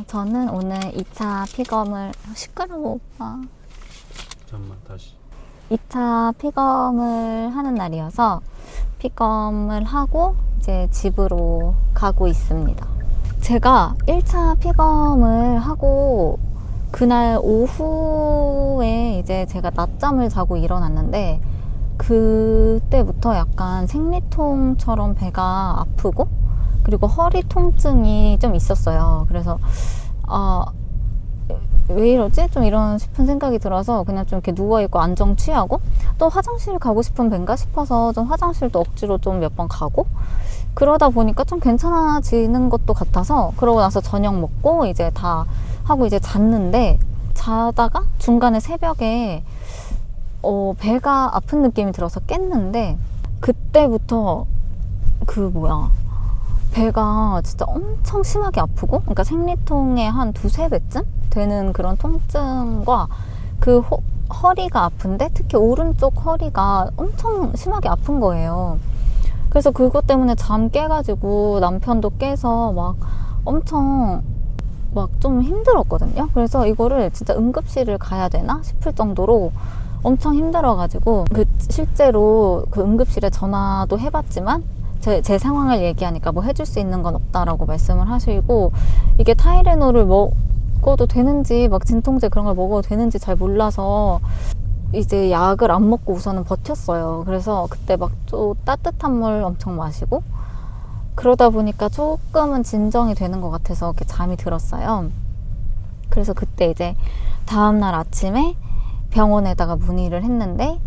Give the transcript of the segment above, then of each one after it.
저는 오늘 2차 픽업을 시끄러워. 잠깐만 다시. 2차 픽업을 하는 날이어서 픽업을 하고 이제 집으로 가고 있습니다. 제가 1차 픽업을 하고 그날 오후에 이제 제가 낮잠을 자고 일어났는데 그때부터 약간 생리통처럼 배가 아프고 그리고 허리 통증이 좀 있었어요. 그래서 왜 이러지? 좀 이런 싶은 생각이 들어서 그냥 좀 이렇게 누워있고 안정 취하고 또 화장실 가고 싶은 벤가 싶어서 좀 화장실도 억지로 좀 몇 번 가고 그러다 보니까 좀 괜찮아지는 것도 같아서 그러고 나서 저녁 먹고 이제 다 하고 이제 잤는데 자다가 중간에 새벽에 배가 아픈 느낌이 들어서 깼는데 그때부터 배가 진짜 엄청 심하게 아프고 그러니까 생리통의 한 두세 배쯤 되는 그런 통증과 그 허리가 아픈데 특히 오른쪽 허리가 엄청 심하게 아픈 거예요. 그래서 그것 때문에 잠 깨가지고 남편도 깨서 막 엄청 막 좀 힘들었거든요. 그래서 이거를 진짜 응급실을 가야 되나 싶을 정도로 엄청 힘들어가지고 실제로 그 응급실에 전화도 해봤지만 제 상황을 얘기하니까 뭐 해줄 수 있는 건 없다라고 말씀을 하시고 이게 타이레놀을 먹어도 되는지 막 진통제 그런 걸 먹어도 되는지 잘 몰라서 이제 약을 안 먹고 우선은 버텼어요. 그래서 그때 막 또 따뜻한 물 엄청 마시고 그러다 보니까 조금은 진정이 되는 것 같아서 이렇게 잠이 들었어요. 그래서 그때 이제 다음날 아침에 병원에다가 문의를 했는데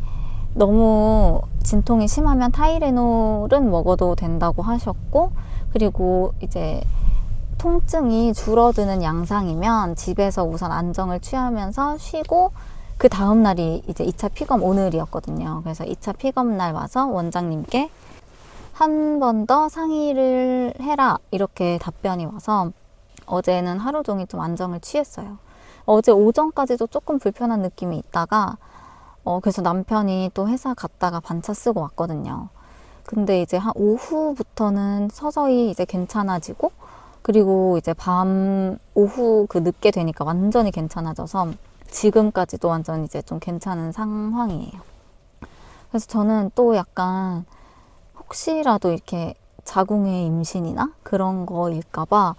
너무 진통이 심하면 타이레놀은 먹어도 된다고 하셨고 그리고 이제 통증이 줄어드는 양상이면 집에서 우선 안정을 취하면서 쉬고 그 다음날이 이제 2차 픽업 오늘이었거든요. 그래서 2차 픽업 날 와서 원장님께 한 번 더 상의를 해라 이렇게 답변이 와서 어제는 하루 종일 좀 안정을 취했어요. 어제 오전까지도 조금 불편한 느낌이 있다가 그래서 남편이 또 회사 갔다가 반차 쓰고 왔거든요. 근데 이제 한 오후부터는 서서히 이제 괜찮아지고 그리고 이제 오후 늦게 되니까 완전히 괜찮아져서 지금까지도 완전 이제 좀 괜찮은 상황이에요. 그래서 저는 또 약간 혹시라도 이렇게 자궁의 임신이나 그런 거일까봐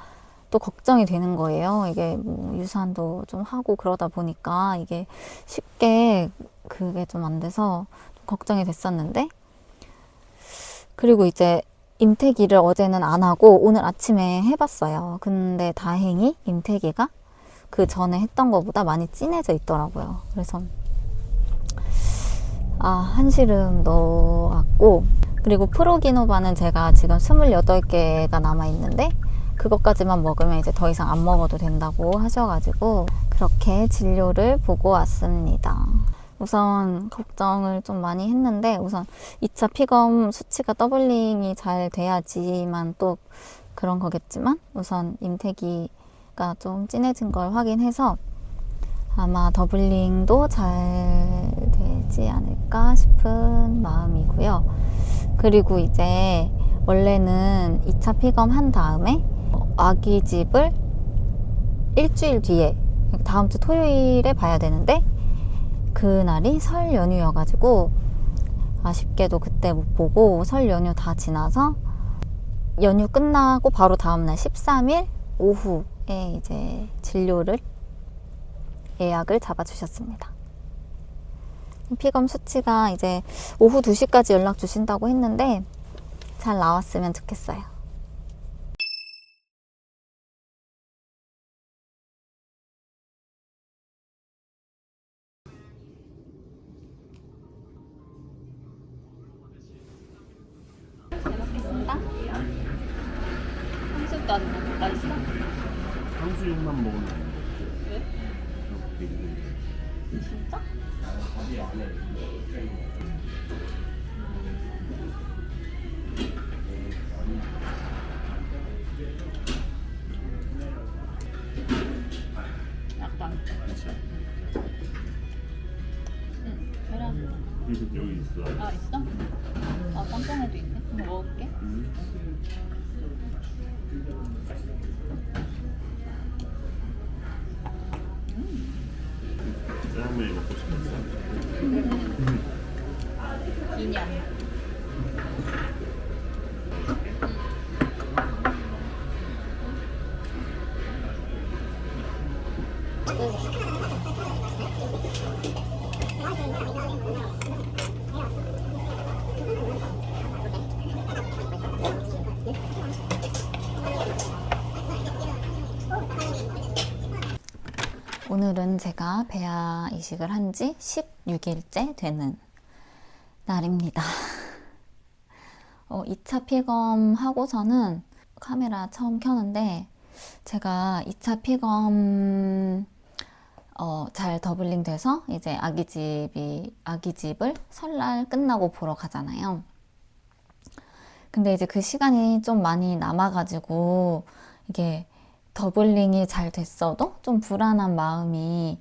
또 걱정이 되는 거예요. 이게 뭐 유산도 좀 하고 그러다 보니까 이게 쉽게 그게 좀 안 돼서 좀 걱정이 됐었는데 그리고 이제 임태기를 어제는 안 하고 오늘 아침에 해봤어요. 근데 다행히 임태기가 그 전에 했던 것보다 많이 진해져 있더라고요. 그래서 한시름 넣어왔고 그리고 프로기노바는 제가 지금 28개가 남아있는데 그것까지만 먹으면 이제 더 이상 안 먹어도 된다고 하셔가지고 그렇게 진료를 보고 왔습니다. 우선 걱정을 좀 많이 했는데 우선 2차 픽업 수치가 더블링이 잘 돼야지만 또 그런 거겠지만 우선 임태기가 좀 진해진 걸 확인해서 아마 더블링도 잘 되지 않을까 싶은 마음이고요. 그리고 이제 원래는 2차 픽업 한 다음에 아기 집을 일주일 뒤에 다음 주 토요일에 봐야 되는데 그날이 설 연휴여가지고 아쉽게도 그때 못 보고 설 연휴 다 지나서 연휴 끝나고 바로 다음날 13일 오후에 이제 진료를 예약을 잡아주셨습니다. 픽업 수치가 이제 오후 2시까지 연락 주신다고 했는데 잘 나왔으면 좋겠어요. 잘 먹겠습니다. 탕수육도 안 먹어. 맛있어? 탕수육만 먹으면 안 돼. 왜? 진짜? 약간. 응, 계란. 여기 있어. 있어? 깜짝에도 있네. 한번 먹어볼게. 짜장면이 먹고 싶었어. 기념. 오늘은 제가 배아 이식을 한 지 16일째 되는 날입니다. 2차 피검 하고서는 카메라 처음 켜는데 제가 2차 피검 잘 더블링 돼서 이제 아기집을 설날 끝나고 보러 가잖아요. 근데 이제 그 시간이 좀 많이 남아가지고 이게 더블링이 잘 됐어도 좀 불안한 마음이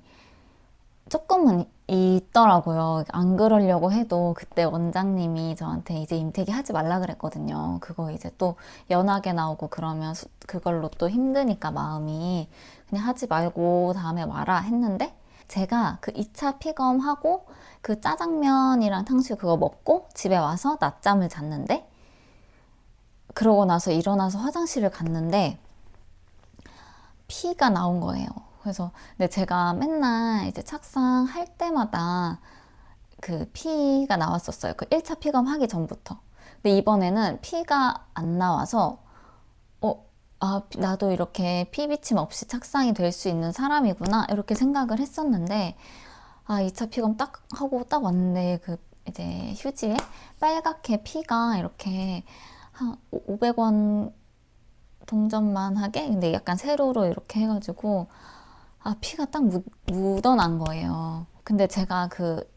조금은 있더라고요. 안 그러려고 해도 그때 원장님이 저한테 이제 임태기 하지 말라 그랬거든요. 그거 이제 또 연하게 나오고 그러면 그걸로 또 힘드니까 마음이 그냥 하지 말고 다음에 와라 했는데 제가 그 2차 피검하고 그 짜장면이랑 탕수육 그거 먹고 집에 와서 낮잠을 잤는데 그러고 나서 일어나서 화장실을 갔는데 피가 나온 거예요. 그래서 근데 제가 맨날 이제 착상 할 때마다 그 피가 나왔었어요. 그 1차 피검 하기 전부터. 근데 이번에는 피가 안 나와서 나도 이렇게 피 비침 없이 착상이 될 수 있는 사람이구나 이렇게 생각을 했었는데 2차 피검 딱 하고 딱 왔는데 그 이제 휴지에 빨갛게 피가 이렇게 한 500원 동전만 하게 근데 약간 세로로 이렇게 해가지고 피가 딱 묻어난 거예요. 근데 제가 그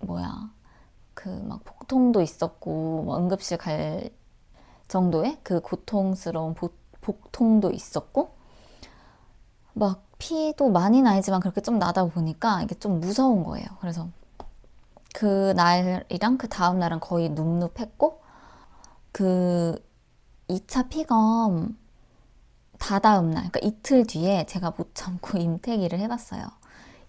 막 복통도 있었고 뭐 응급실 갈 정도의 그 고통스러운 복통도 있었고 막 피도 많이 나지만 그렇게 좀 나다 보니까 이게 좀 무서운 거예요. 그래서 그 날이랑 그 다음 날은 거의 눕눕했고 그 2차 피검 다다음 날, 그러니까 이틀 뒤에 제가 못 참고 임태기를 해봤어요.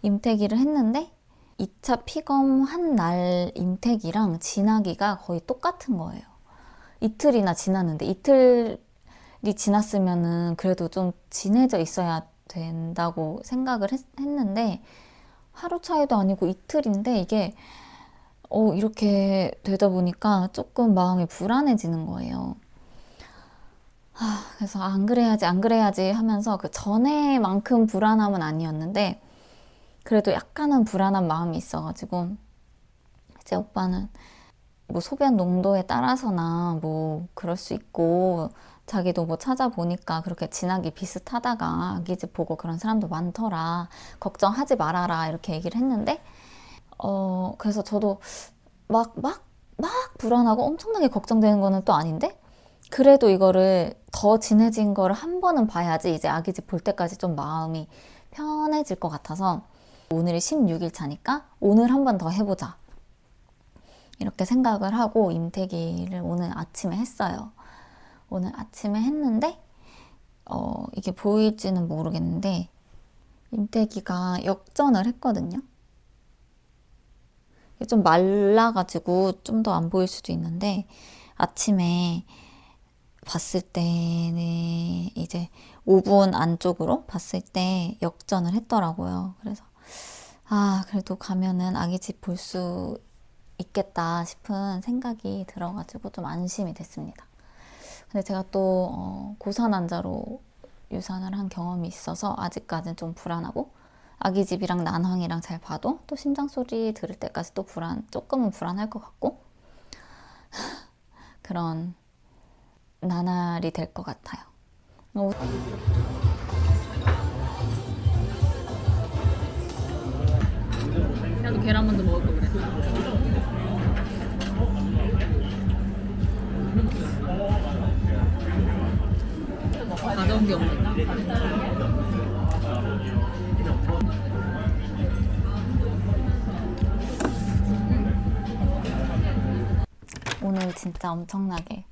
임태기를 했는데 2차 피검 한 날 임태기랑 지나기가 거의 똑같은 거예요. 이틀이나 지났는데 이틀이 지났으면은 그래도 좀 진해져 있어야 된다고 생각을 했는데 하루 차이도 아니고 이틀인데 이게 이렇게 되다 보니까 조금 마음이 불안해지는 거예요. 그래서 안 그래야지 하면서 그 전에만큼 불안함은 아니었는데 그래도 약간은 불안한 마음이 있어가지고 이제 오빠는 뭐 소변 농도에 따라서나 뭐 그럴 수 있고 자기도 뭐 찾아보니까 그렇게 진하기 비슷하다가 아기집 보고 그런 사람도 많더라 걱정하지 말아라 이렇게 얘기를 했는데 그래서 저도 막 불안하고 엄청나게 걱정되는 거는 또 아닌데 그래도 이거를 더 진해진 거를 한 번은 봐야지 이제 아기집 볼 때까지 좀 마음이 편해질 것 같아서 오늘이 16일 차니까 오늘 한 번 더 해보자 이렇게 생각을 하고 임태기를 오늘 아침에 했어요. 오늘 아침에 했는데 이게 보일지는 모르겠는데 임태기가 역전을 했거든요. 좀 말라가지고 좀 더 안 보일 수도 있는데 아침에 봤을 때는 이제 5분 안쪽으로 봤을 때 역전을 했더라고요. 그래서 그래도 가면은 아기 집 볼 수 있겠다 싶은 생각이 들어가지고 좀 안심이 됐습니다. 근데 제가 또 고산 환자로 유산을 한 경험이 있어서 아직까지는 좀 불안하고 아기 집이랑 난황이랑 잘 봐도 또 심장 소리 들을 때까지 또 조금은 불안할 것 같고 그런 나날이 될 것 같아요. 나도 계란만두 먹을 거 그랬어. 가져온 게 없는데. 오늘 진짜 엄청나게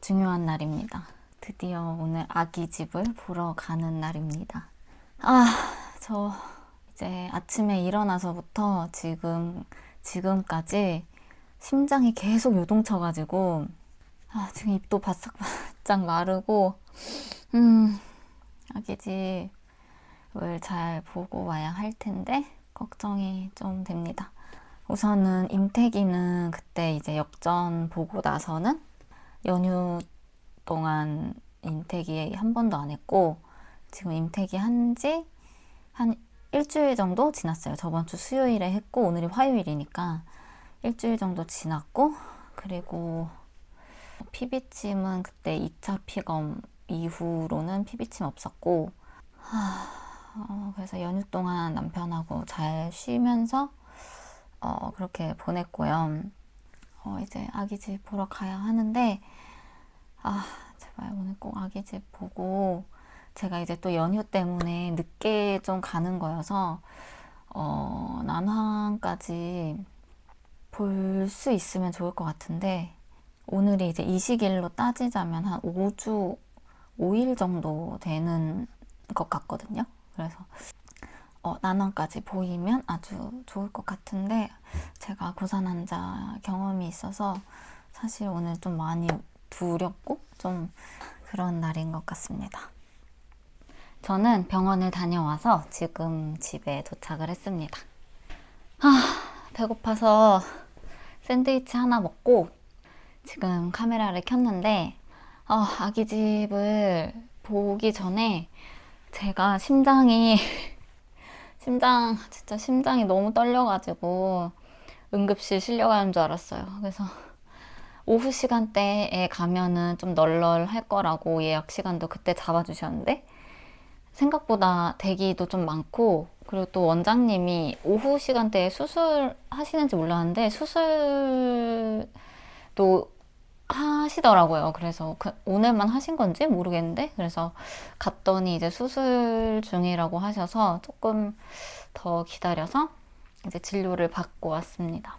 중요한 날입니다. 드디어 오늘 아기 집을 보러 가는 날입니다. 저 이제 아침에 일어나서부터 지금까지 심장이 계속 요동쳐가지고, 지금 입도 바싹바싹 마르고, 아기 집을 잘 보고 와야 할 텐데, 걱정이 좀 됩니다. 우선은 임태기는 그때 이제 역전 보고 나서는 연휴 동안 임태기 한 번도 안 했고, 지금 임태기 한지 한 일주일 정도 지났어요. 저번 주 수요일에 했고, 오늘이 화요일이니까 일주일 정도 지났고, 그리고 피비침은 그때 2차 피검 이후로는 피비침 없었고, 그래서 연휴 동안 남편하고 잘 쉬면서 그렇게 보냈고요. 이제 아기 집 보러 가야 하는데, 제발 오늘 꼭 아기 집 보고, 제가 이제 또 연휴 때문에 늦게 좀 가는 거여서 난황까지 볼 수 있으면 좋을 것 같은데, 오늘이 이제 이식일로 따지자면 한 5주, 5일 정도 되는 것 같거든요. 그래서 난원까지 보이면 아주 좋을 것 같은데, 제가 고산 환자 경험이 있어서 사실 오늘 좀 많이 두렵고 좀 그런 날인 것 같습니다. 저는 병원을 다녀와서 지금 집에 도착을 했습니다. 배고파서 샌드위치 하나 먹고 지금 카메라를 켰는데, 아기 집을 보기 전에 제가 심장이 너무 떨려가지고 응급실 실려가는 줄 알았어요. 그래서 오후 시간대에 가면은 좀 널널할 거라고 예약 시간도 그때 잡아주셨는데, 생각보다 대기도 좀 많고, 그리고 또 원장님이 오후 시간대에 수술하시는지 몰랐는데 수술도 하시더라고요. 그래서 오늘만 하신 건지 모르겠는데, 그래서 갔더니 이제 수술 중이라고 하셔서 조금 더 기다려서 이제 진료를 받고 왔습니다.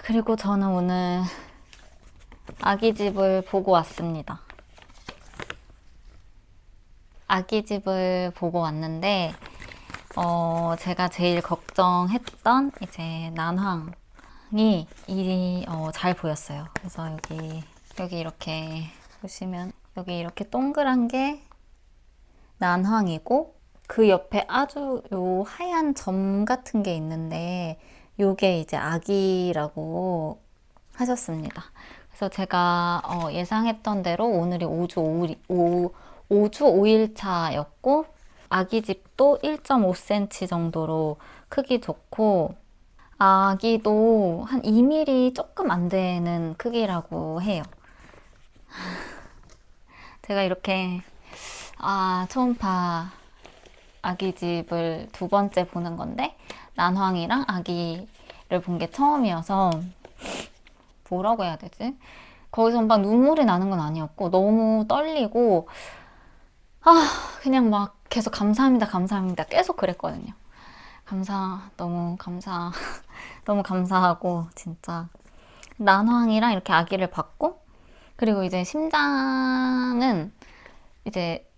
그리고 저는 오늘 아기 집을 보고 왔습니다. 아기 집을 보고 왔는데, 제가 제일 걱정했던 이제 난황이 잘 보였어요. 그래서 여기 이렇게 보시면 여기 이렇게 동그란 게 난황이고, 그 옆에 아주 요 하얀 점 같은 게 있는데 요게 이제 아기라고 하셨습니다. 그래서 제가 예상했던 대로 오늘이 5주 5일 차였고, 아기 집도 1.5cm 정도로 크기 좋고, 아기도 한 2mm 조금 안 되는 크기라고 해요. 제가 이렇게 초음파 아기 집을 두 번째 보는 건데, 난황이랑 아기를 본 게 처음이어서 뭐라고 해야 되지? 거기서 막 눈물이 나는 건 아니었고 너무 떨리고, 그냥 막 계속 감사합니다, 감사합니다 계속 그랬거든요. 너무 감사하고, 진짜 난황이랑 이렇게 아기를 봤고, 그리고 이제 심장은 이제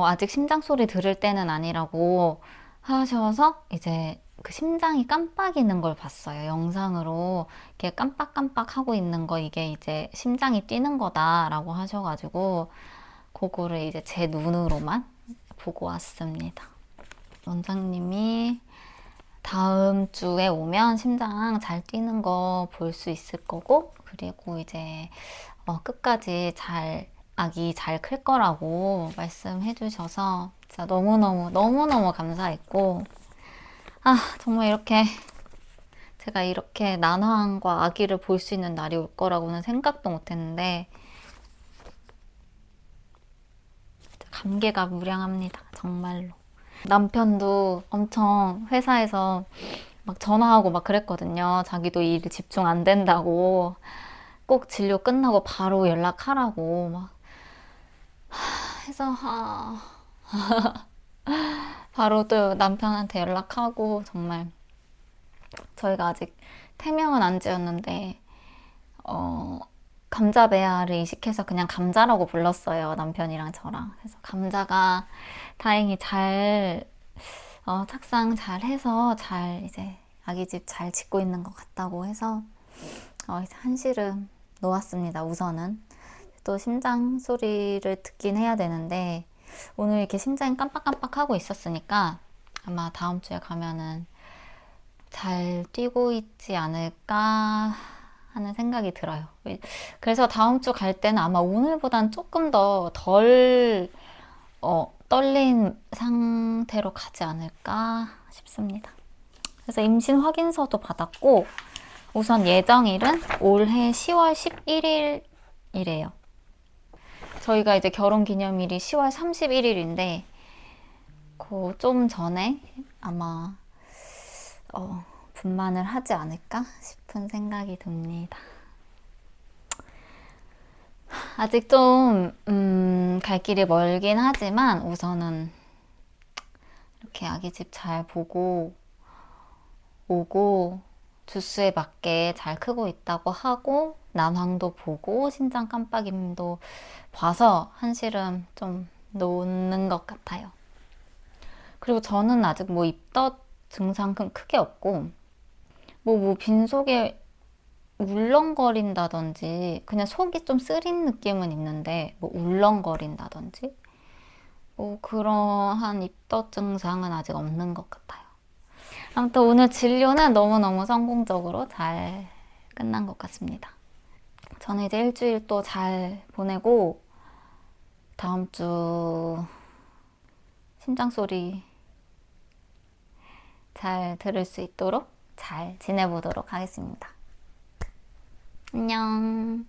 아직 심장 소리 들을 때는 아니라고 하셔서 이제 그 심장이 깜빡이는 걸 봤어요. 영상으로 이렇게 깜빡깜빡 하고 있는 거, 이게 이제 심장이 뛰는 거다라고 하셔가지고 그거를 이제 제 눈으로만 보고 왔습니다. 원장님이 다음 주에 오면 심장 잘 뛰는 거 볼 수 있을 거고, 그리고 이제 끝까지 아기 잘 클 거라고 말씀해 주셔서 진짜 너무너무 감사했고, 정말 제가 이렇게 난황과 아기를 볼 수 있는 날이 올 거라고는 생각도 못 했는데, 감개가 무량합니다. 정말로. 남편도 엄청 회사에서 막 전화하고 막 그랬거든요. 자기도 일에 집중 안 된다고, 꼭 진료 끝나고 바로 연락하라고 막 해서 바로 또 남편한테 연락하고, 정말 저희가 아직 태명은 안 지었는데 감자 배아를 이식해서 그냥 감자라고 불렀어요, 남편이랑 저랑. 그래서 감자가 다행히 잘 착상 잘 해서 잘 이제 아기 집 잘 짓고 있는 것 같다고 해서 이제 한시름 놓았습니다. 우선은 또 심장 소리를 듣긴 해야 되는데 오늘 이렇게 심장이 깜빡깜빡 하고 있었으니까 아마 다음 주에 가면은 잘 뛰고 있지 않을까 하는 생각이 들어요. 그래서 다음 주 갈 때는 아마 오늘보단 조금 더 덜 떨린 상태로 가지 않을까 싶습니다. 그래서 임신 확인서도 받았고 우선 예정일은 올해 10월 11일이래요. 저희가 이제 결혼 기념일이 10월 31일인데 그 좀 전에 아마 분만을 하지 않을까 싶은 생각이 듭니다. 아직 좀 갈 길이 멀긴 하지만 우선은 이렇게 아기 집 잘 보고 오고 주수에 맞게 잘 크고 있다고 하고 난황도 보고 신장 깜빡임도 봐서 한시름 좀 놓는 것 같아요. 그리고 저는 아직 뭐 입덧 증상은 크게 없고 뭐 빈속에 울렁거린다든지 그냥 속이 좀 쓰린 느낌은 있는데 뭐 울렁거린다든지 뭐 그러한 입덧 증상은 아직 없는 것 같아요. 아무튼 오늘 진료는 너무너무 성공적으로 잘 끝난 것 같습니다. 저는 이제 일주일 또 잘 보내고 다음 주 심장 소리 잘 들을 수 있도록 잘 지내보도록 하겠습니다. 안녕.